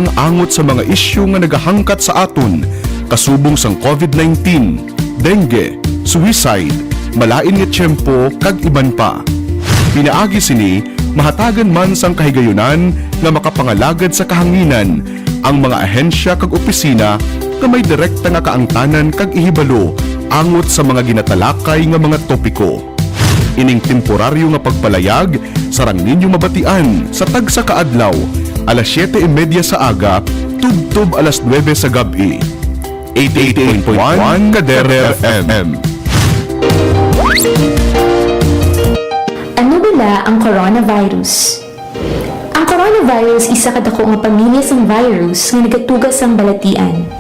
tabang angot sa mga isyu nga nagahangkat sa aton, kasubong sang COVID-19, dengue, suicide, malain nga tiyempo kag iban pa. Pinaagi sini mahatagan man sang kahigayunan nga makapangalagad sa kahanginan ang mga ahensya kag opisina nga may direkta nga kaangtanan kag ihibalo angot sa mga ginatalakay nga mga topiko. Ining temporaryo nga pagpalayag sarang ninyo mabatian sa tagsa kaadlaw alas 7:30 sa aga tubtob alas 9 sa gabi. 88.1 CADER FM. Ano bala ang coronavirus? Ang coronavirus isa kadako nga pamilya sang virus nga nagatugas ang balatian.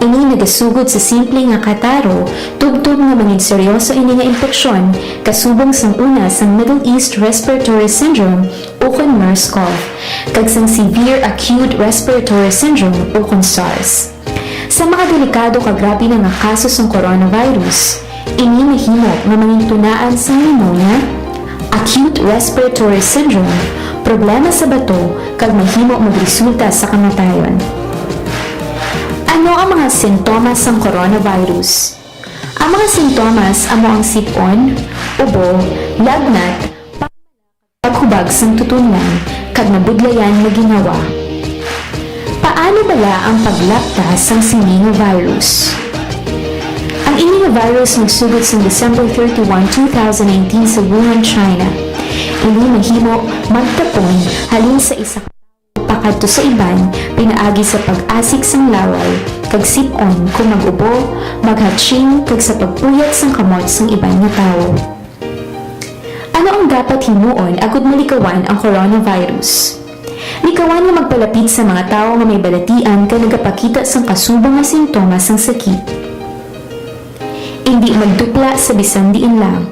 Ini nagasugod sa simple nga kataro, tubtob nga mangin seryoso ini nga infeksyon kasubong sang una sang Middle East Respiratory Syndrome o kon MERS-CoV, kag sang Severe Acute Respiratory Syndrome o kon SARS. Sa mga delikado kag grabe na nga kaso sang coronavirus, ini mahimo nga mangin tunaan sang pneumonia, acute respiratory syndrome, problema sa bato, kag mahimo magresulta sa kamatayon. Ano ang mga sintomas ng coronavirus? Ang mga sintomas amo ang sipon, ubo, lagnat, paghubag sang tutunlan, kag mabudlayan na ginawa. Paano bala ang paglaptas ng sining virus? Ang ini nga virus nagsugod sa December 31, 2019 sa Wuhan, China. Ini mahimo magtapon halin sa isa pakadto sa iban, pinaagi sa pag-asik sang laway, kag sipon kung mag-ubo, maghatching, kag sa pagpuyat sang kamot sang iban nga tawo. Ano ang dapat himuon agud malikawan ang coronavirus? Likawan nga magpalapit sa mga tawo nga may balatian kag nagapakita sang kasubong nga sintomas sang sakit. Hindi magdupla sa bisan diin lang.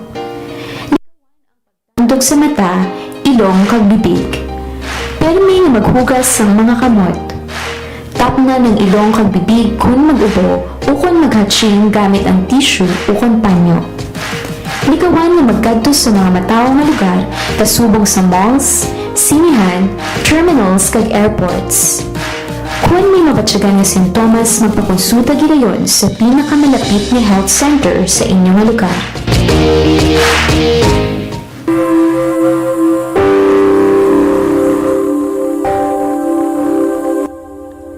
Tandog sa mata, ilong kag bibig. Permi nga maghugas sang mga kamot. Tapna ng ilong kag bibig kung mag-ubo o kung maghatching gamit ang tissue o kung panyo. Likawan nga magkadto sa mga mataw nga lugar kasubong sa malls, sinihan, terminals kag airports. Kung may mabatyagan nga sintomas, magpakonsulta gidayon sa pinakamalapit nga health center sa inyong lugar.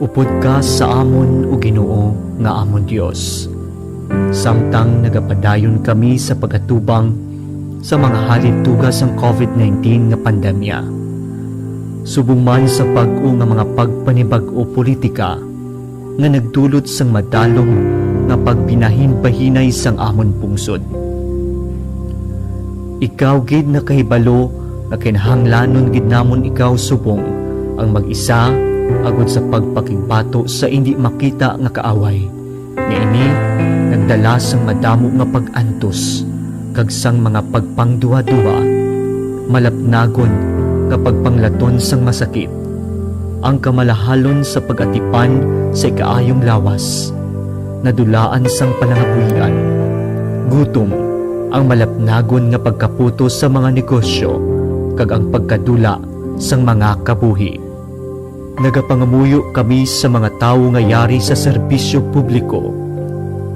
Upod ka sa amon o Ginoo nga amon Dios. Samtang nagapadayon kami sa pagatubang sa mga halitugas ng COVID-19 nga pandemya. Subong man sa pag-o nga mga pagpanibag-o politika nga nagdulot sang madalong nga pagpinahin-bahinay sang amon pungsod. Ikaw gid na kahibalo nga kinahanglanon gid namon ikaw subong ang mag-isa agud sa pagpakigbato sa hindi makita nga kaaway. Niini nagdala sang madamo nga pag-antos kag sang mga pagpangduwa-duwa, malapnagon nga pagpanglaton sang masakit, ang kamalahalon sa pag-atipan sa ikaayong lawas, nadulaan sang panangabuhian, gutom, ang malapnagon nga pagkaputo sa mga negosyo, kag ang pagkadula sang mga kabuhi. Nagapangamuyo kami sa mga tawo nga yari sa serbisyo publiko,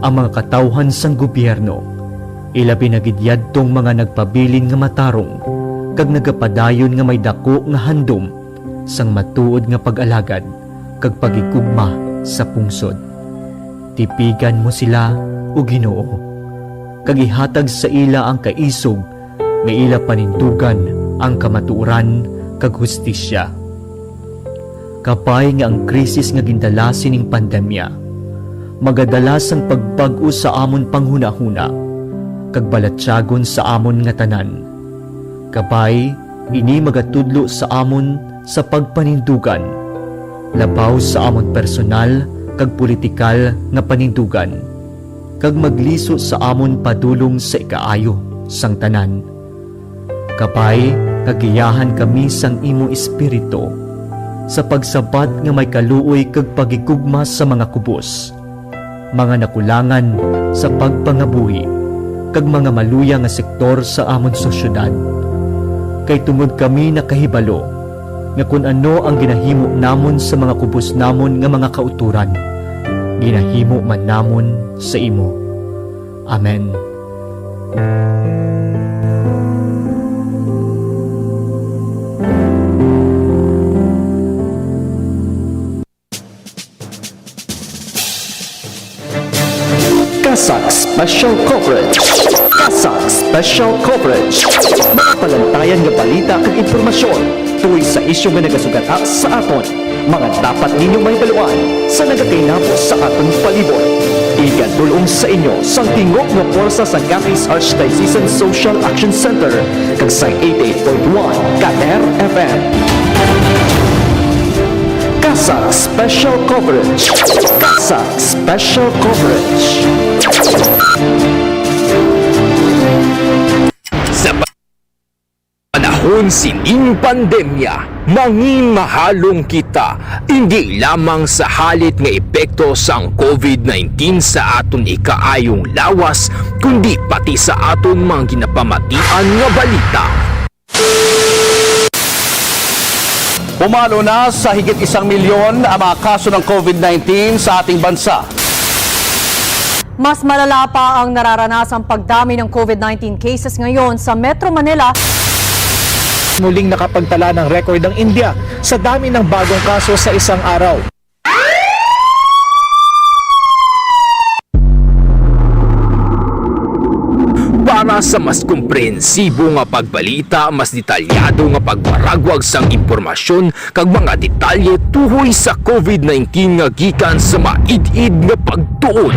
ang mga katawhan sang gobyerno, ilabi na gidyadtong mga nagpabilin nga matarong, kag nagapadayon nga may dako nga handom sang matuod nga pag-alagad kag pagigugma sa pungsod. Tipigan mo sila o Ginoo, kag ihatag sa ila ang kaisog nga ila panindugan ang kamatuoran kag hustisya. Kapay nga ang krisis nga gindala sining pandemya, magadalas ang pagbag-o sa amon panghuna-huna, kag balatyagon sa amon nga tanan. Kapay, ini magatudlo sa amon sa pagpanindugan, labaw sa amon personal kag politikal nga panindugan, kag magliso sa amon padulong sa ikaayo sang tanan. Kapay, kagiyahan kami sang imo espiritu, sa pagsabat nga may kaluoy kag pagigugma sa mga kubos, mga nakulangan sa pagpangabuhi, kag mga maluya nga sektor sa amon sosyudad. Kay tungod kami nakahibalo nga kung ano ang ginahimo namon sa mga kubos namon nga mga kauturan, ginahimo man namon sa imo. Amen. CASAC Special Coverage. CASAC Special Coverage. Mga palantayan nga balita kag impormasyon tuwing sa isyu nga nagasugata sa aton. Mga dapat ninyong mahibaluan sa nagakainapos sa aton palibot. Igadulong sa inyo sang tingog nga porsa sa Capiz Archdiocesan Social Action Center kag sa 88.1 CADER FM. CASAC Special Coverage. CASAC Special Coverage. Sa panahon sining pandemya, mangimahalong kita hindi lamang sa halit nga epekto sang COVID-19 sa aton ikaayong lawas, kundi pati sa aton mga ginapamatian nga balita. Pumalo na sa higit 1 milyon ang mga kaso ng COVID-19 sa ating bansa. Mas malala pa ang nararanasang pagdami ng COVID-19 cases ngayon sa Metro Manila. Muling nakapagtala ng record ang India sa dami ng bagong kaso sa isang araw. Para sa mas komprehensibo nga pagbalita, mas detalyado nga pagbaragwag sang impormasyon kag mga detalye tuhoy sa COVID-19 nga gikan sa maid-id nga pagtuon.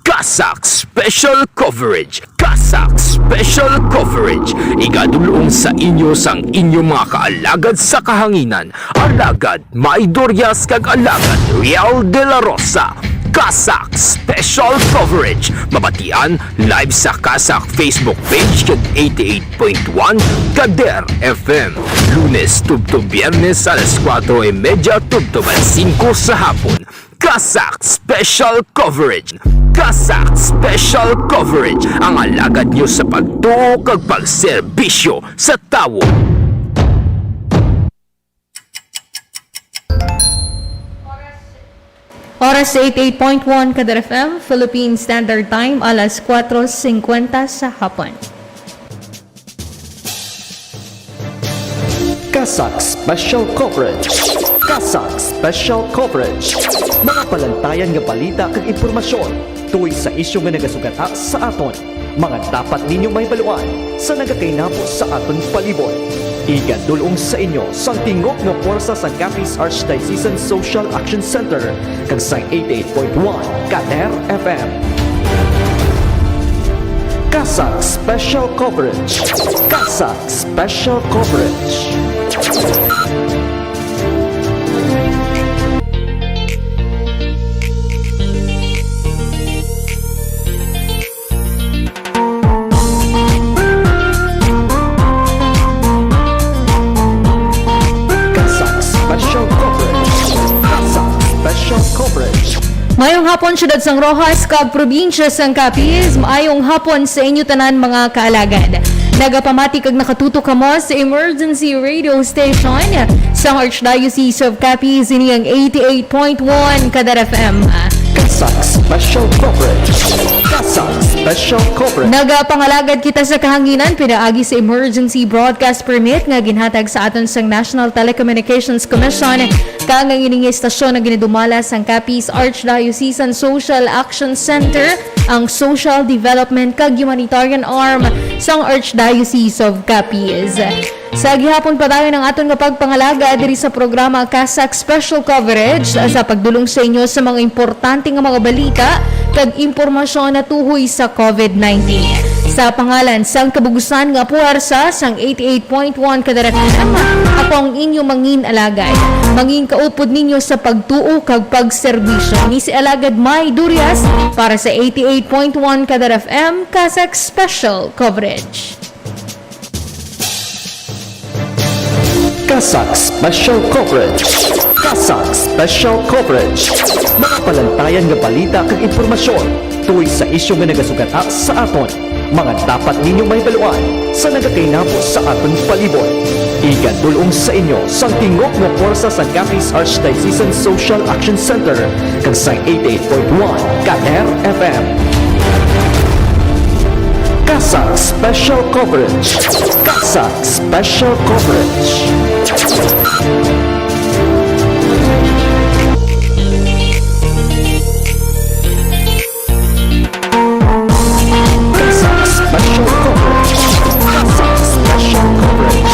CASAC Special Coverage. CASAC Special Coverage. Igadulong sa inyo sang inyong mga kaalagad sa kahanginan. Alagad Maidoryas kag alagad Ryle de la Rosa. CASAC Special Coverage. Mabatian live sa CASAC Facebook page kag 88.1 CADER FM. Lunes tubto Biyernes alas 4:30 tubto 5 sa hapon. CASAC Special Coverage. CASAC Special Coverage. Ang alagad nyo sa pagtuo kag pag-serbisyo sa tawo. Oras 88.1 CADER FM, Philippine Standard Time, alas 4:50 sa hapon. CASAC Special Coverage. CASAC Special Coverage. Mga palantayan nga balita kag impormasyon tuwing sa isyu nga nagasugata sa aton. Mga dapat ninyong mahibaluan sa nagakainapos sa aton palibot. Igadulong sa inyo sang tingog nga porsa sa Capiz Archdiocesan Social Action Center kag sa 88.1 CADER FM. CASAC Special Coverage. CASAC Special Coverage. Mayong hapon, syudad sang Rojas, kag probinsya sang Capiz. Mayong hapon sa inyo tanan mga kaalagad. Nagapamati kag nakatutok kamo sa emergency radio station sang Archdiocese of Capiz, ini ang 88.1 CADER FM. CASAC Special Coverage. CASAC Special Coverage. Nagapangalagad kita sa kahanginan pinaagi sa emergency broadcast permit nga ginhatag sa aton sang National Telecommunications Commission kang ang ining istasyon na ginidumala sang Capiz Archdiocesan Social Action Center, ang social development kag humanitarian arm sang Archdiocese of Capiz. Sa gihapon pa tayo ng aton nga pagpangalaga diri sa programa CASAC Special Coverage sa pagdulong sa inyo sa mga importante nga mga balita kag impormasyon na tuhoy sa COVID-19. Sa pangalan sang kabugusan nga puwersa sang 88.1 CADER FM, ako ang inyong mangin alagad. Mangin kaupod ninyo sa pagtuo kag pag-serbisyo. Ni si Alagad May Durias para sa 88.1 CADER FM CASAC Special Coverage. CASAC Special Coverage. CASAC Special Coverage. Mga palantayan nga balita kag impormasyon tuwing sa isyu nga nagasugata sa aton. mga dapat ninyong mahibaluan sa nagakainapos sa atong palibot. Igadulong sa inyo sa tingog ng Porsa sa Capiz Archdiocesan Social Action Center kag sa 88.1 CADER FM. CASAC Special Coverage. CASAC Special Coverage. CASAC Special Coverage. CASAC Special Coverage.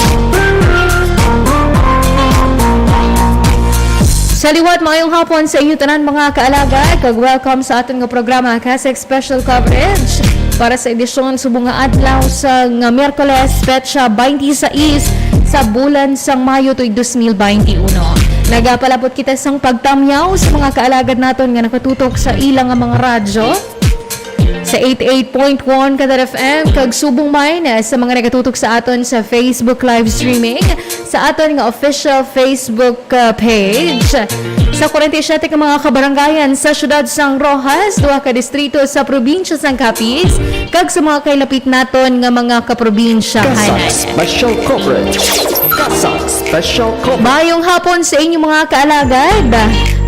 Saliwat mayong hapon sa inyo tanan mga kaalagad, kag welcome sa aton nga programa CASAC Special Coverage para sa edisyon subong nga adlaw sa nga Miyerkules petsa 26 sa bulan sang Mayo tuig 2021. Nagapalabot kita sang pagtamyaw sa mga kaalagad naton nga nakatutok sa ilang nga mga radyo sa 88.1 CADER FM kag subong may na sa mga nagatutok sa aton sa Facebook live streaming sa aton nga official Facebook page sa 47 ka mga kabaranggayan sa syudad sang Rojas, 2 ka distrito sa probinsya sang Capiz kag sa mga kailapit naton nga mga kaprobinsyahan. CASAC Special Coverage. CASAC Special Coverage. Mayong hapon sa inyo mga kaalagad.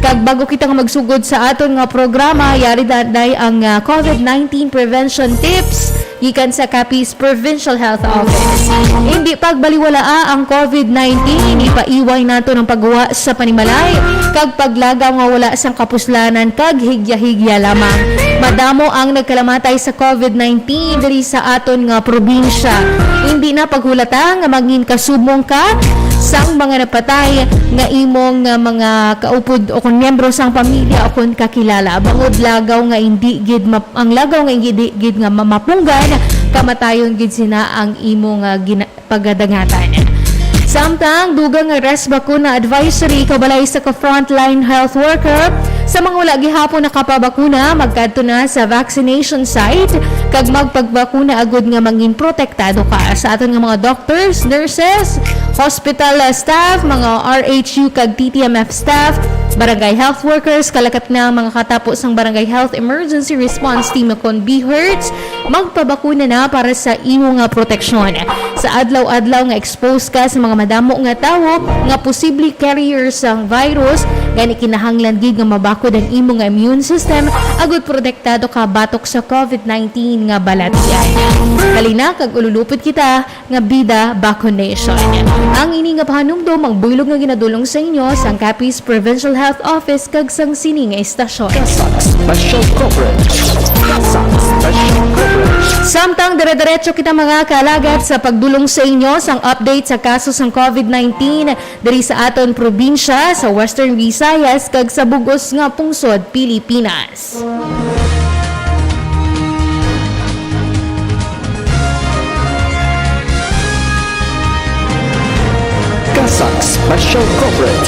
Kag bago kita nga magsugod sa aton nga programa, yari daday ang COVID-19 prevention tips gikan sa Capiz Provincial Health Office. Hindi pagbaliwalaa ang COVID-19, ipaiway nato ng pagguwa sa panimalay kag paglagaw nga wala sang kapuslanan kag higya-higya lamang. Madamo ang nagkalamatay sa COVID-19 diri sa aton nga probinsya. Hindi na paghulata nga maging kasubong ka sang mga napatay nga imong mga kaupod o kung miyembro sang pamilya o kung kakilala bangod lagaw nga hindi gid ang lagaw nga hindi gid nga mamapunggan kamatayon gid sina ang imong pagadangatan. Samtang dugang nga res bakuna advisory kabalay sa ka-frontline health worker sa mga wala gihapon nakapabakuna magkadto na sa vaccination site kag magpagbakuna agud nga mangin protektado ka sa aton nga mga doctors, nurses, hospital staff, mga RHU kag TTMF staff, barangay health workers, kalakat na mga katapos ng barangay health emergency response team kon BHERTS magpabakuna na para sa imo nga proteksyon. Sa adlaw-adlaw nga expose ka sa mga madamo nga tawo nga posible carriers sang virus gani kinahanglan gid nga mabakod ang imo nga immune system agud protektado ka batok sa COVID-19 nga balatian. Kalina kag ululupod kita nga bida vaccination. Ang ini nga pahanumdom ang buylog nga ginadulong sa inyo sang Capiz Provincial Health Office kag sang sini nga estasyon. CASAC Special Coverage. CASAC Special Coverage. Samtang dire-diretso kita mga kaalagad sa pagdulong sa inyo sang update sa kaso sang COVID-19 diri sa aton probinsya sa Western Visayas kag sa bugos nga pungsod Pilipinas. CASAC Special Coverage.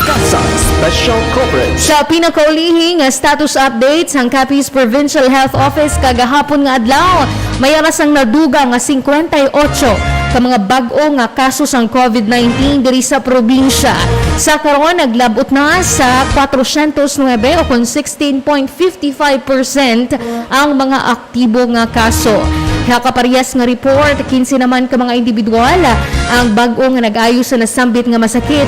CASAC Special Coverage. Sa pinakaulihing status update sang Capiz Provincial Health Office kagahapon nga adlaw, mayara sang naduga nga 58 ka mga bag-o nga kaso sang COVID-19 diri sa probinsya. Sa karon naglabot na sa 409 o kung 16.55% ang mga aktibo nga kaso. Nakaparehas nga report, 15 naman ka mga individual ang bag-o nga nag-ayo sa nasambit nga masakit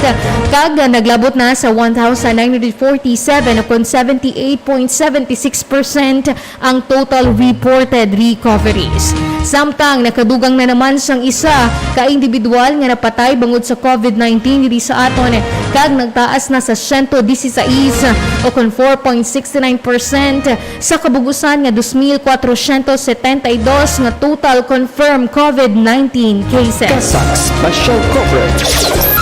kag naglabot na sa 1,947 o kung 78.76% ang total reported recoveries. Samtang nakadugang na naman sang isa ka individual nga napatay bangod sa COVID-19 diri sa aton kag nagtaas na sa 116 o kung 4.69% sa kabugusan nga 2,472 nga total confirmed COVID-19 cases. CASAC Special Coverage.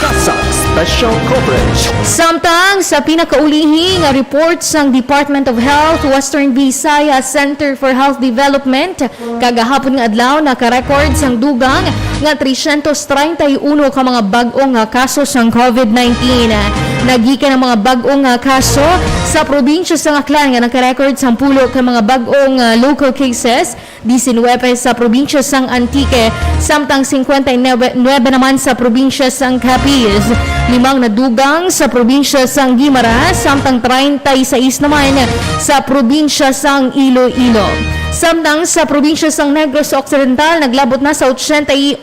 CASAC Special Coverage. Samtang sa pinakaulihi nga report sang Department of Health Western Visayas Center for Health Development kagahapon nga adlaw naka-record sang dugang nga 331 ka mga bag-o nga kaso sang COVID-19. Nagikan ang mga bag-o nga kaso sa probinsya sa Aklan nga naka-record sang 10 ka mga bag-o nga local cases, 19 sa probinsya sang Antique, samtang 59 naman sa probinsya sang Capiz, 5 nadugang sa probinsya sang Guimaras, samtang 36 naman sa probinsya sang Iloilo. Samtang sa probinsya ng Negros Occidental, naglabot na sa 86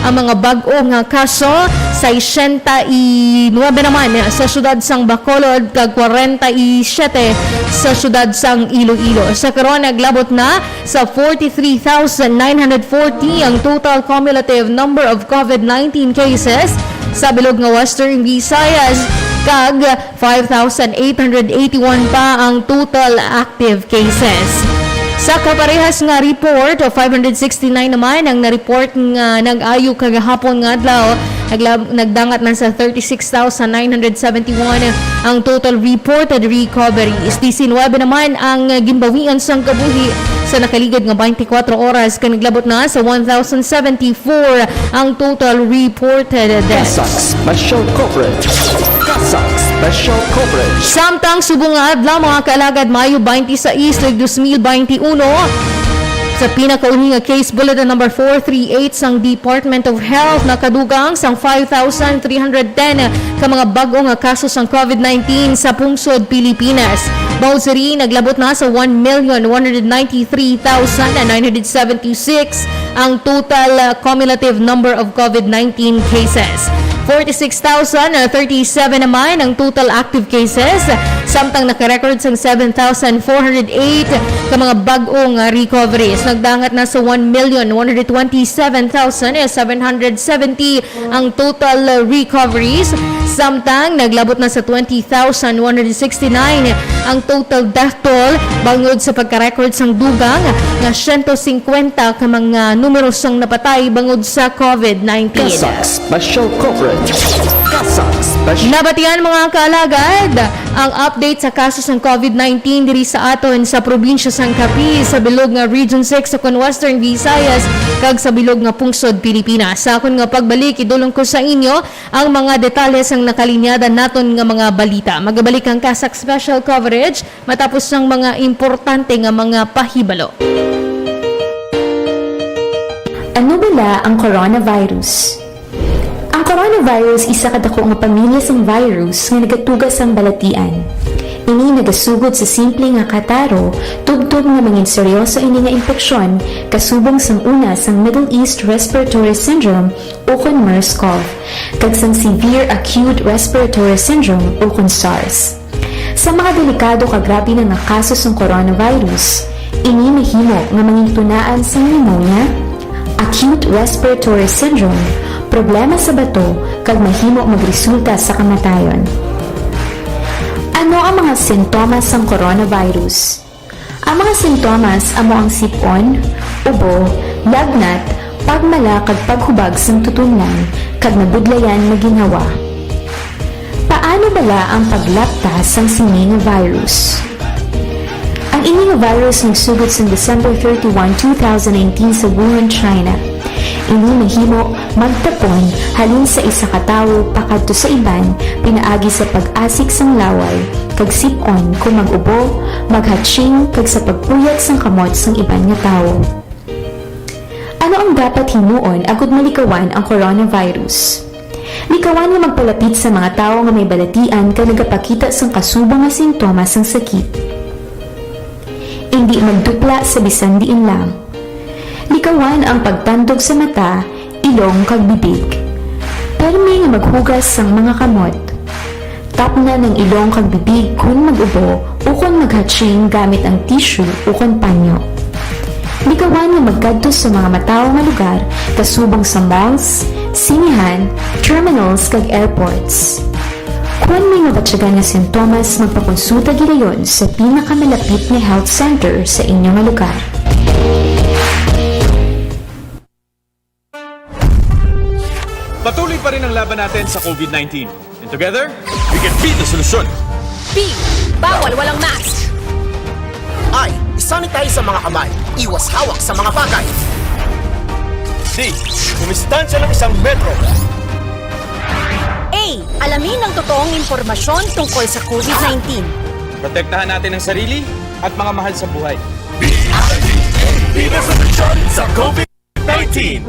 ang mga bag-ong kaso, sa 69 naman sa syudad sang Bacolod, kag 47 sa syudad sang Iloilo. Sa karon naglabot na sa 43,940 ang total cumulative number of COVID-19 cases sa bilog nga Western Visayas, kag 5,881 pa ang total active cases. Sa kaparehas nga report, 569 naman ang na-report nga nag-ayo kagahapon nga adlaw, nagdangat man sa 36,971 ang total reported recoveries. 19 naman ang ginbawian sang kabuhi sa nakaligid nga 24 oras, kag naglabot na sa 1,074 ang total reported deaths. CASAC Special Coverage. CASAC Special Coverage. Samtang subong nga adlaw mga kaalagad, Mayo 26, 2021, sa pinakauling nga case bulletin number 438 sang Department of Health, nakadugang sang 5,310 ka mga bag-o nga kaso sang COVID-19 sa pungsod Pilipinas. Bausari naglabot na sa 1,193,976 ang total cumulative number of COVID-19 cases. 46,037 naman ang total active cases, samtang nakarecord sang 7,408 ka mga bag-ong recoveries. Nagdangat na sa 1,127,770 ang total recoveries, samtang naglabot na sa 20,169 ang total death toll, bangod sa pagka-record sang dugang nga 150 ka mga numero sang napatay bangod sa COVID-19. CASAC Special Coverage. CASAC Special. Nabatian mga kaalagad ang update sa kaso ng COVID-19 diri sa aton sa probinsya sang Capiz, sa bilog nga Region 6 sa Western Visayas, kag sa bilog nga pungsod Pilipinas. Sa akon nga pagbalik, idulong ko sa inyo ang mga detalye sang nakalinyada naton nga mga balita. Magabalik ang CASAC Special Coverage matapos ng mga importante nga mga pahibalo. Ano bala ang coronavirus? Ang coronavirus isa kadako nga pamilya sang virus nga nagatugas ang balatian. Ini nagasugod sa simple nga kataro, tubtob nga mangin seryoso ini nga impeksyon, kasubong sang una sang Middle East Respiratory Syndrome o kon MERS-CoV, kag sang Severe Acute Respiratory Syndrome o kon SARS. Sa mga delikado kag grabe na nga kaso sang coronavirus, ini mahimo nga mangin tunaan sang pneumonia, acute respiratory syndrome, problema sa bato, kag mahimo magresulta sa kamatayon. Ano ang mga sintomas ng coronavirus? Ang mga sintomas amo ang sipon, ubo, lagnat, pagmala kag paghubag sang tutunlan, kag nabudlayan maginhawa. Paano bala ang paglaptas sang sini nga virus? Ang ini nga virus nagsugod sa December 31, 2019 sa Wuhan, China. Ini mahimo magtapon halin sa isa ka tawo pakadto sa iban, pinaagi sa pag-asik sang laway, kag sipon kung mag-ubo, maghatching kag sa pagpuyat sang kamot sang iban nga tawo. Ano ang dapat himuon agud malikawan ang coronavirus? Likawan nga magpalapit sa mga tawo nga may balatian kag nagapakita sang kasubang nga sintomas sang sakit. Hindi magdupla sa bisan diin lang. Likawan ang pagtandog sa mata, ilong kag bibig. Permi nga maghugas sang mga kamot. Tapna ng ilong kag bibig kung mag-ubo o kung maghatching gamit ang tissue o kung panyo. Likawan nga magkadto sa mga mataw nga lugar, kasubong sa malls, sinihan, terminals kag airports. Kung may mabatsagan nga sintomas, magpakonsulta gidayon sa pinakamalapit na health center sa inyong lugar. Patuloy pa rin ang laban natin sa COVID-19. And together, we can beat the solusyon. B. Bawal walang mask. I. Isanitize sa mga kamay. Iwas hawak sa mga bagay. C. Kumistansya ng 1 metro. A. Alamin ang totoong impormasyon tungkol sa COVID-19. Protektahan natin ang sarili at mga mahal sa buhay. Beat the solusyon sa COVID-19.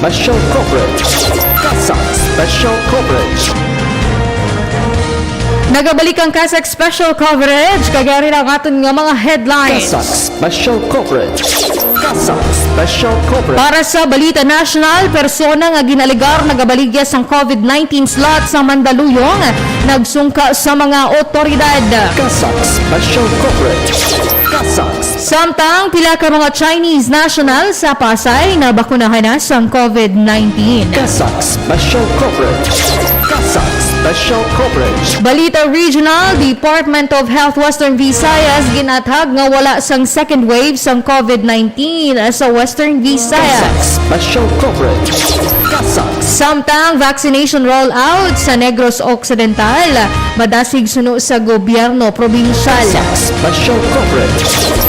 Special Coverage. CASAC Special Coverage. Nagabalik ang CASAC Special Coverage. Kagari lang aton nga mga headlines. CASAC Special Coverage. CASAC Special Coverage. Para sa Balita National, persona nga gin-alegar nagabaligya sang COVID-19 slot sa Mandaluyong, nagsungka sa mga otoridad. CASAC Special Coverage. CASAC. Samtang pila ka mga Chinese national sa Pasay na bakunahan na sa COVID-19. CASAC Special Coverage. CASAC Special Coverage. Balita Regional, Department of Health Western Visayas gin-athag nga wala sang second wave sang COVID-19 sa Western CASAC Visayas. Special Coverage. CASAC. Samtang vaccination rollout sa Negros Occidental, madasig suno sa Gobyerno, probinsyal. CASAC Special Coverage.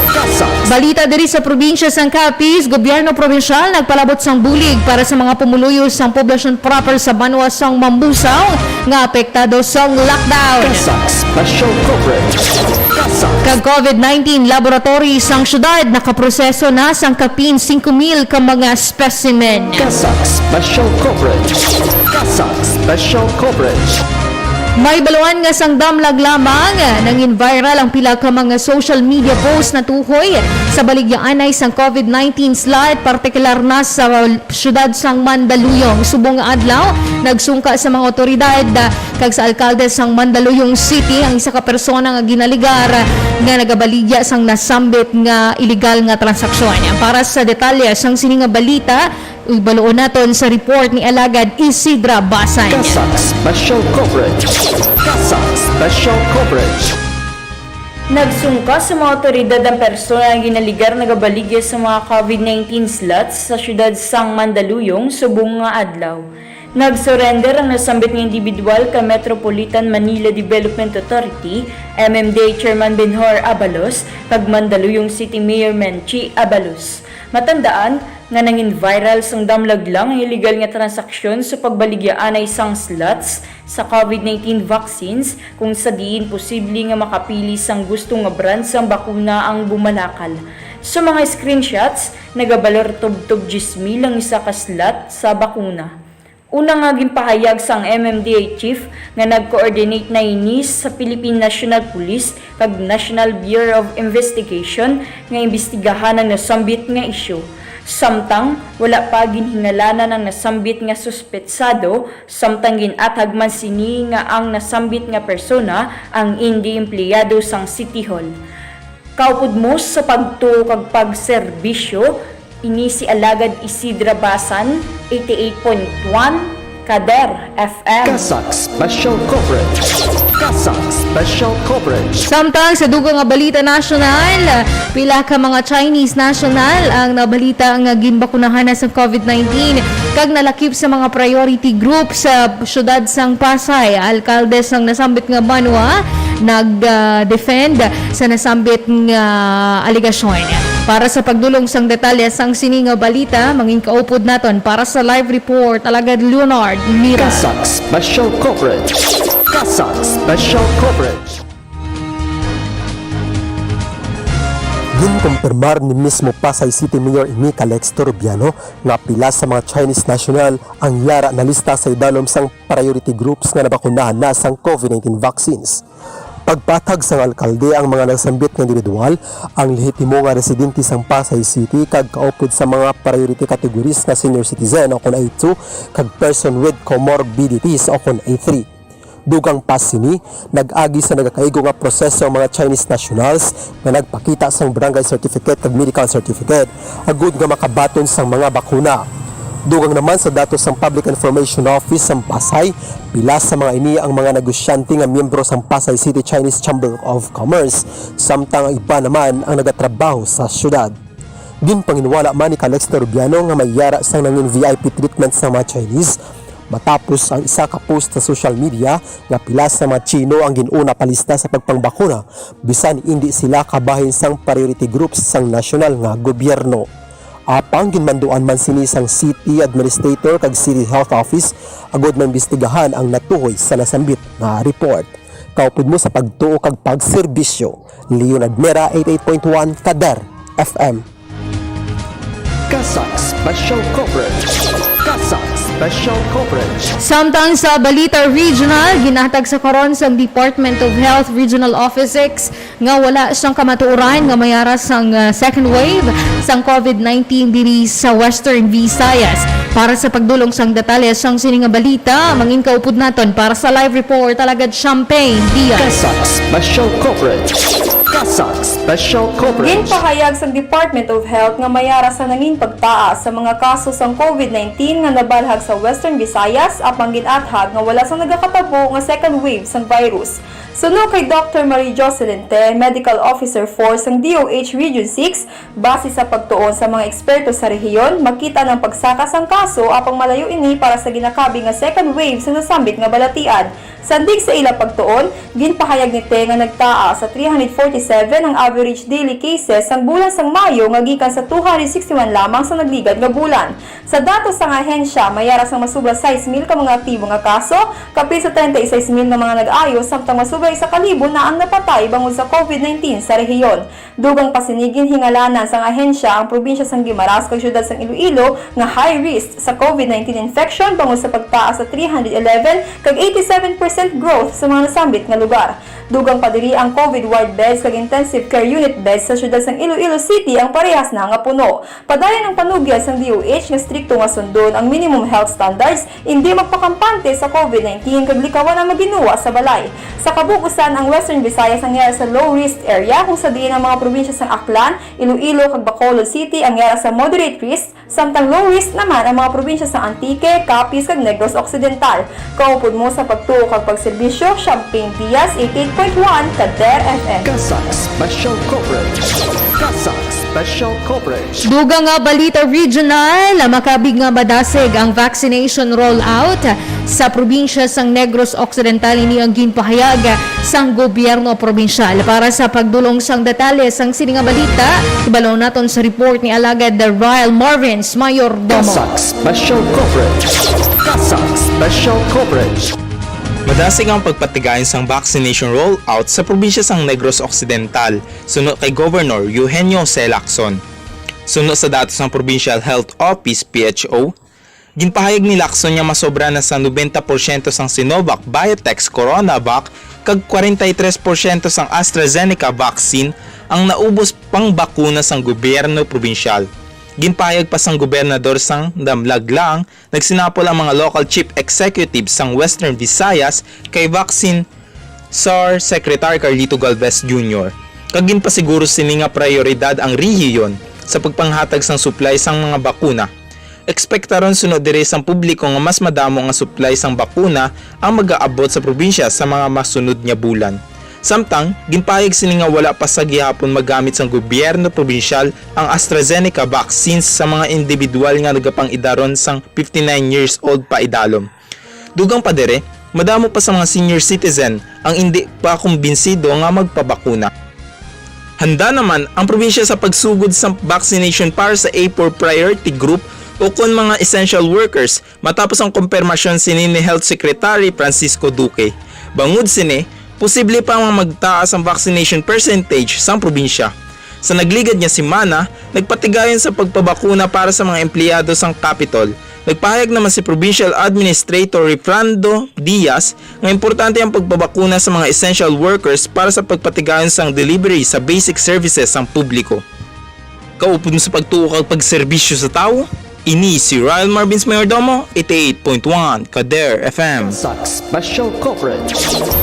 CASAC. Balita diri sa probinsya sang Capiz, Gobyerno probinsyal nagpalab-ot sang bulig para sa mga pumuluyo sang Poblacion Proper sa banwa sang Mambusao nga apektado sang lockdown. CASAC Special Coverage. CASAC. Kag COVID-19 laboratory sang syudad nakaproseso na sang kapin 5,000 ka mga specimen. CASAC Special Coverage. CASAC Special Coverage. May baluan nga sang damlag lamang nangin viral ang pila ka mga social media post na tuhoy sa baligyaanay sang COVID-19 slide, partikular na sa syudad sang Mandaluyong. Subong nga adlaw nagsungka sa mga otoridad kag sa alkalde sang Mandaluyong City ang isa ka persona nga ginaligar nga nagabaligya sang nasambit nga illegal nga transaksyon. Para sa detalye sang sini nga balita, ibaloon naton sa report ni Alagad Isidra Basan. CASAC Special Coverage. CASAC Special Coverage. Nagsungka sa mga otoridad ang persona ang ginaligar nagabaligya sa mga COVID-19 slots sa syudad sang Mandaluyong subong nga adlaw. Nagsurrender ang nasambit ng individual ka Metropolitan Manila Development Authority, MMDA Chairman Benhor Abalos, kag Mandaluyong City Mayor Menchi Abalos. Matandaan nga nangin viral sang damlag lang ang illegal nga transaksyon sa pagbaligyaan ay sang slots sa COVID-19 vaccines kung sa diin posible nga makapili sang gusto nga brand sang bakuna ang bumalakal. Sa mga screenshots, nagabalor tub-tub 10,000 ang isa ka slot sa bakuna. Unang nga gimpahayag sang MMDA Chief nga nag-coordinate na inis sa Philippine National Police kag National Bureau of Investigation nga imbestigahan ang nasambit nga isyu. Samtang wala pa ginhingalanan ang nasambit nga suspetsado, samtang gin-athag man sini nga ang nasambit nga persona ang hindi empleyado sang City Hall. Kaupod mo sa pagtuo kag pag-serbisyo, ini si Alagad Isidra Basan, 88.1 CADER FM. CASAC Special Coverage. CASAC Special Coverage. Samtang sa dugang nga balita national, pila ka mga Chinese national ang nabalita nga ginbakunahan na sa COVID-19 kag nalakip sa mga priority group sa syudad sang Pasay. Alkalde sang nasambit nga banwa nag-defend sa nasambit nga aligasyon. Para sa pagdulong sang detalye sang sini nga balita, mangin kaupod naton para sa live report Alagad Leonard Mira. CASAC Special Coverage. CASAC Special Coverage. Ginkumpirmar ni mismo Pasay City Mayor Alex Torbiano nga pila sa mga Chinese national ang yara na lista sa idalom sang priority groups nga nabakunahan na sang COVID-19 vaccines. Pagpatag sa alkalde ang mga nagsambit ng individual, ang lehitimo nga residente sang Pasay City kag kaupod sa mga priority categories na senior citizen o kun A2 kag person with comorbidities o kun A3. Dugang pasini, nag-agi sa nagakaigo nga proseso ang mga Chinese nationals na nagpakita sang barangay certificate kag medical certificate agud nga makabaton sang mga bakuna. Dugang naman sa datos ng Public Information Office sa Pasay, pila sa mga ini ang mga negosyante nga miyembro sa Pasay City Chinese Chamber of Commerce, samtang ang iba naman ang nagatrabaho sa syudad. Ginpanginwala man ni Alex Torbiano nga may yara sang nangin VIP treatment sa mga Chinese, matapos ang isa ka post sa social media nga pila sa mga Chino ang ginuna palista sa pagpangbakuna, bisan hindi sila kabahin sang priority groups sang nasyonal nga gobyerno. Apang ginmanduan man sini sang City Administrator kag City Health Office agud maimbestigahan ang natuhoy sa nasambit nga report. Kaupod mo sa pagtuo kag pag-serbisyo. Leonard Mera, 88.1 CADER FM. CASAC Special Coverage. CASAC Special Coverage. Samtang sa Balita Regional, ginatag sa karon sa Department of Health Regional Office 6 nga wala siyang kamatuoran nga mayara sang second wave sang COVID-19 diri sa Western Visayas. Para sa pagdulong sang detalye sang sining nga balita, mangin kaupod naton para sa live report Alagad Champagne Diaz. CASAC Special Coverage. CASAC Special Coverage. Ginpahayag sa Department of Health nga mayara sa nanging pagtaas sa mga kaso sang COVID-19 nga nabalhag sa Western Visayas apang gin-athag nga wala sang nagakatabo nga second wave sang virus. Suno kay Dr. Marie Jocelyn Te, Medical Officer 4 sang DOH Region 6, base sa pagtuon sa mga eksperto sa rehiyon, makita ng pagsaka sang kaso apang malayo ini para sa ginakabi nga second wave sa nasambit nga balatian. Sandig sa ila pagtuon, ginpahayag ni Te nga nagtaa sa 347 ang average daily cases sang bulan sang Mayo nga gikan sa 261 lamang sa nagligad nga bulan. Sa datos sang ahensya, mayara sang masubra 6,000 ka mga aktibo nga kaso, kapis sa 36,000 nga mga nag-ayo samtang masubra 1,000 na ang napatay bangod sa COVID-19 sa rehiyon. Dugang pasinigin hingalanan sang ahensya ang probinsya sang Guimaras kag syudad sang Iloilo nga high risk sa COVID-19 infection bangod sa pagtaas sa 311 kag 87% growth sa mga nasambit nga lugar. Dugang pa diri ang COVID ward beds kag intensive care unit beds sa syudad sang Iloilo City ang parehas na nga puno. Padayon ang panugyal sang DOH nga strikto nga sundon ang minimum health standards, hindi magpakampante sa COVID-19 kag likawan ang maginuwa sa balay. Sa kabuusan ang Western Visayas ang yara sa low risk area kung sa diin ang mga probinsya sang Aklan, Iloilo kag Bacolod City ang yara sa moderate risk, samtang low risk naman ang mga probinsya sang Antique, Capiz kag Negros Occidental. Kaupod mo sa pagtuo kag pag-serbisyo, Champagne Diaz, 88.1 CADER FM. CASAC Special Coverage. CASAC Special Coverage. Duga nga Balita Regional, makabig nga madasig ang vaccination rollout sa probinsya sang Negros Occidental ini ang ginpahayag sang Gobyerno probinsyal. Para sa pagdulong sang detalye sang sining nga balita, ibalaw naton sa report ni Alagad Ryle Marvins Mayordomo. CASAC Special Coverage. CASAC Special Coverage. Madasig ang pagpatigayon sang vaccination rollout sa probinsya sang Negros Occidental, suno kay Governor Eugenio C. Lacson. Suno sa datos ng Provincial Health Office PHO, ginpahayag ni Lacson nga masobra na sa 90% sang Sinovac Biotech Coronavac kag 43% sang AstraZeneca vaccine ang naubos pang bakuna sang gobyerno probinsyal. Ginpahayag pa sang gobernador sang Damlaglang, nagsinapol ang mga local chief executives sang Western Visayas kay Vaccine SAR Secretary Carlito Galvez Jr. Kag ginpasiguro sini nga prioridad ang rehiyon sa pagpanghatag sang supply sang mga bakuna. Ekspektaron sunod diri sang publiko nga mas madamo nga supply sang bakuna ang mag-aabot sa probinsya sa mga masunod nga bulan. Samtang, ginpahayag sini nga wala pa sa gihapon magamit sang gobyerno probinsyal ang AstraZeneca vaccines sa mga individual nga nagapang-idaron sang 59 years old pa idalom. Dugang pa dire, madamo pa sa mga senior citizen ang hindi pa kumbinsido nga magpabakuna. Handa naman ang probinsya sa pagsugod sa vaccination para sa A4 priority group o kon mga essential workers matapos ang kumpirmasyon sini ni Health Secretary Francisco Duque. Bangod sini, posible pa ang magtaas ang vaccination percentage sa probinsya. Sa nagligad niya si Mana, nagpatigayon sa pagpabakuna para sa mga empleyado sang Capitol. Nagpahayag naman si Provincial Administrator Refrando Diaz nga importante ang pagpabakuna sa mga essential workers para sa pagpatigayon sang delivery sa basic services sang publiko. Kaupod sa pagtuo kag pag-serbisyo sa tao, ini si Ryle Marvins Mayordomo, 88.1 CADER FM. CASAC Special Coverage.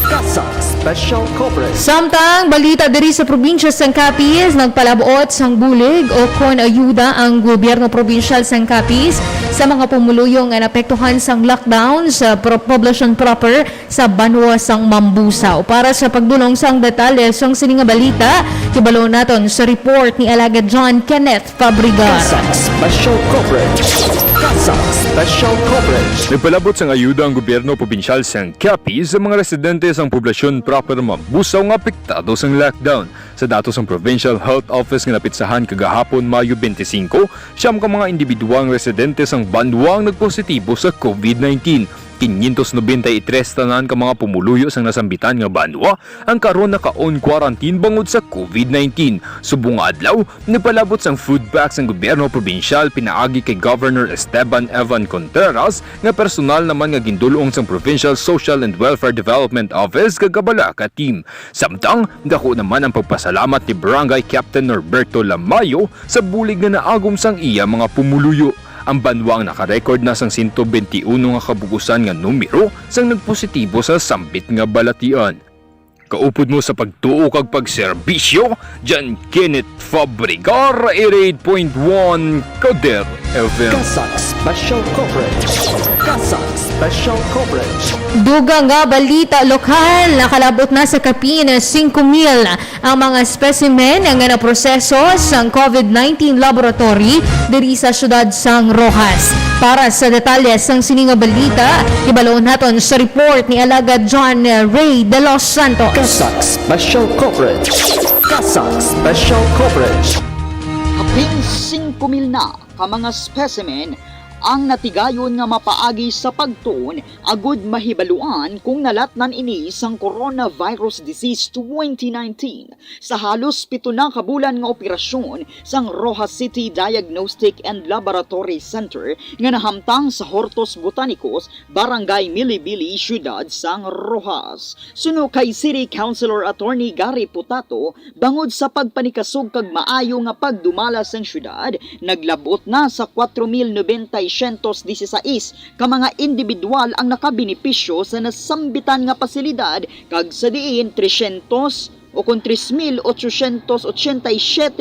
CASAC Special Coverage. Samtang balita diri sa probinsya sang Capiz, nagpalab-ot sang bulig o kon ayuda ang gobyerno probinsyal sang Capiz sa mga pumuluyo nga napektuhan sang lockdown sa Poblacion Proper sa banwa sang Mambusao. Para sa pagdulong sang detalye sang sining nga balita, ibalaw naton sa report ni Alagad John Kenneth Fabrigar. CASAC Special Coverage. CASAC Special Coverage. Nagpalabot sang ayuda ang gobyerno probinsyal sang Capiz sa mga residente sang Poblacion Proper Mambusao nga apektado sang lockdown. Sa datos ng Provincial Health Office nga napitsahan kagahapon Mayo 25, siyam ka mga individuang residente sang banwa ang nagpositibo sa COVID-19. 593 tanan ka mga pumuluyo sang nasambitan nga banwa ang karon naka-on quarantine bangod sa COVID-19. Subong nga adlaw, nagpalabot sang food packs ang gobyerno probinsyal pinaagi kay Governor Esteban Evan Contreras nga personal naman nga gindulong sang Provincial Social and Welfare Development Office kagabala ka team. Samtang dako naman ang pagpasalamat ni Barangay Captain Norberto Lamayo sa bulig nga naagom sang iya mga pumuluyo. Ang banwa ang nakarecord na sang 121 nga kabugusan nga numero sang nagpositibo sa sambit nga balatian. Kaupod mo sa pagtuo kag pag-serbisyo, Jan Kenneth Fabricar, 88.1 CADER FM. CASAC Special Coverage. CASAC Special Coverage. Dugang nga balita lokal, nakalabot na sa Capiz 5,000 ang mga specimen nga naproseso sang COVID-19 laboratory diri sa syudad sang Rojas. Para sa detalye sang sininga balita, ibaloon naton sa report ni Alagad John Ray de los Santos. CASAC Special Coverage. CASAC Special Coverage. Kaping 5,000 na ka mga specimen ang natigayon nga mapaagi sa pagtuon agud mahibaluan kung nalatnan ini sang coronavirus disease 2019 sa halos 7 na kabulan nga operasyon sang Rojas City Diagnostic and Laboratory Center nga nahamtang sa Hortos Botanicos, Barangay Milibili, Syudad sang Rojas. Suno kay City Councilor Attorney Gary Putato, bangod sa pagpanikasog kag maayo nga pagdumala sang syudad, naglabot na sa 4,096 ka mga individual ang nakabenepisyo sa nasambitan nga pasilidad kag sa diin 3,887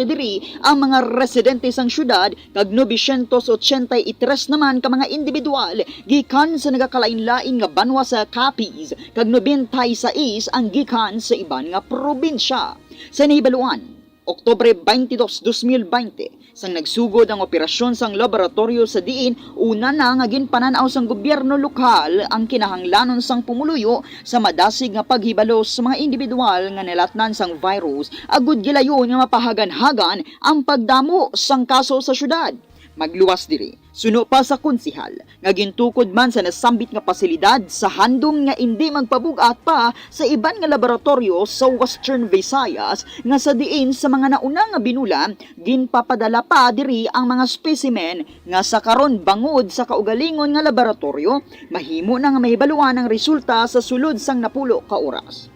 diri ang mga residente sang syudad kag 983 naman ka mga individual gikan sa nagakalain-lain nga banwa sa Capiz kag 96 ang gikan sa iban nga probinsya. Sa nahibaluan, Oktubre 22, 2020, sang nagsugod ang operasyon sang laboratorio sa diin, una na nga ginpananaw sang gobyerno lokal ang kinahanglanon sang pumuluyo sa madasig nga paghibalo sa mga individual nga nalatnan sang virus, agud gilayon nga mapahagan-hagan ang pagdamo sang kaso sa syudad. Magluwas diri, suno pa sa konsihal, nga gintukod man sa nasambit nga pasilidad sa handom nga hindi magpabugat pa sa iban nga laboratorio sa Western Visayas nga sa diin sa mga nauna nga binula, ginpapadala pa diri ang mga specimen nga sa karon bangod sa kaugalingon nga laboratorio, mahimo na nga mahibaluan ang resulta sa sulod sang napulo ka oras.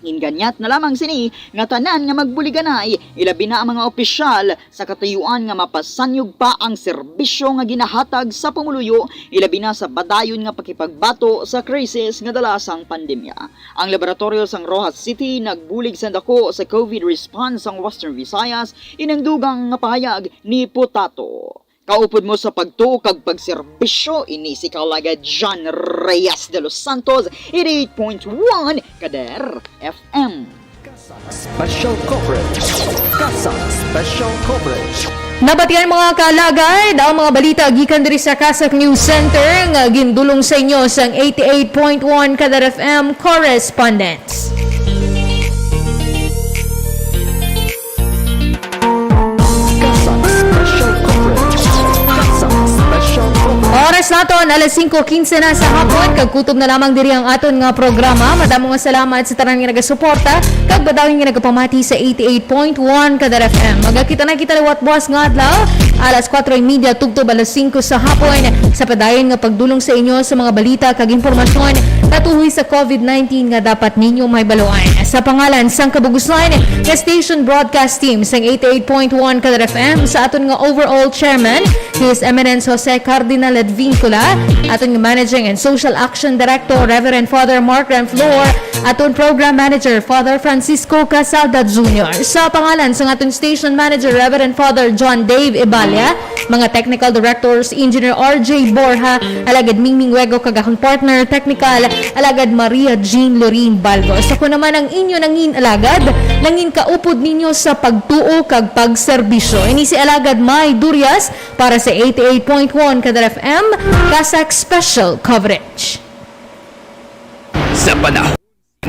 Inganyat na lamang sini nga tanan nga magbuliganay, ilabi na ang mga opisyal sa katayuan nga mapasanyog pa ang serbisyo nga ginahatag sa pumuluyo, ilabi na sa badayon nga pakipagbato sa krisis nga dalasang pandemya. Ang laboratorio sang Rojas City nagbulig sa dako sa COVID response sang Western Visayas, inangdugang nga pahayag ni Putato. Kaupod mo sa pagtuo kag pagserbisyo, ini si Kalagad John Reyes de los Santos, 88.1 CADER FM. Special Coverage. CASAC Special Coverage. Nabatian mga kalagad ang mga balita gikan diri sa CASAC News Center nga gindulong sa inyo sang 88.1 CADER FM correspondents. Oras naton alas 5:15 na sa hapon, kag kutob na lamang diri ang aton nga programa. Madamo nga salamat sa tanan nga nagasuporta kag badawin nga nagapamati sa 88.1 CADER FM. Magakita na kita liwat buwas nga adlaw alas 4:30 tugtob alas 5 sa hapon sa padayon nga pagdulong sa inyo sa mga balita kag impormasyon katuhoy sa COVID-19 nga dapat ninyo mahibaluan. Sa pangalan sang kabugusan nga station broadcast team sang 88.1 CADER FM, sa aton nga overall chairman, His Eminence Jose Cardinal Advincula, aton nga Managing and Social Action Director Reverend Father Mark Renflor, aton Program Manager Father Francisco Casalda Jr. Sa pangalan sang aton Station Manager Reverend Father John Dave Ibalia, mga Technical Directors Engineer RJ Borja, alagad Mingming Wego kag akong partner technical alagad Maria Jean Lorene Balgos. Ako naman ang inyo nangin alagad, nangin kaupod ninyo sa pagtuo kag pagserbisyo. Ini si alagad May Durias para sa 88.1 CADER FM CASAC Special Coverage. Sa panahon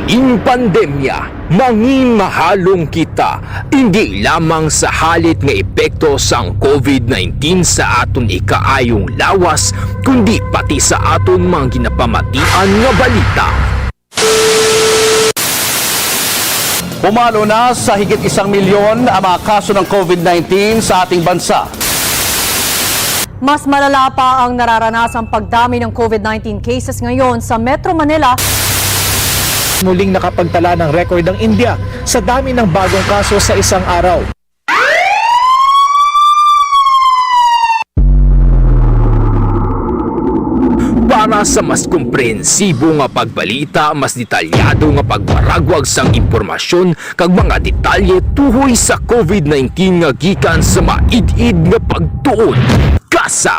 ng pandemya, Manginmahalong kita, hindi lamang sa halit nga epekto sang COVID-19 sa aton ikaayong lawas, kundi pati sa aton mga ginapamatian nga balita. Pumalo na sa higit 1 milyon ang mga kaso ng COVID-19 sa ating bansa. Mas malala pa ang nararanasang pagdami ng COVID-19 cases ngayon sa Metro Manila. Muling nakapagtala ng record ang India sa dami ng bagong kaso sa isang araw. Para sa mas komprehensibo nga pagbalita, mas detalyado nga pagwaragwag sang impormasyon kag mga detalye tuhoy sa COVID-19 nga gikan sa maid-id nga pagtuon. CASAC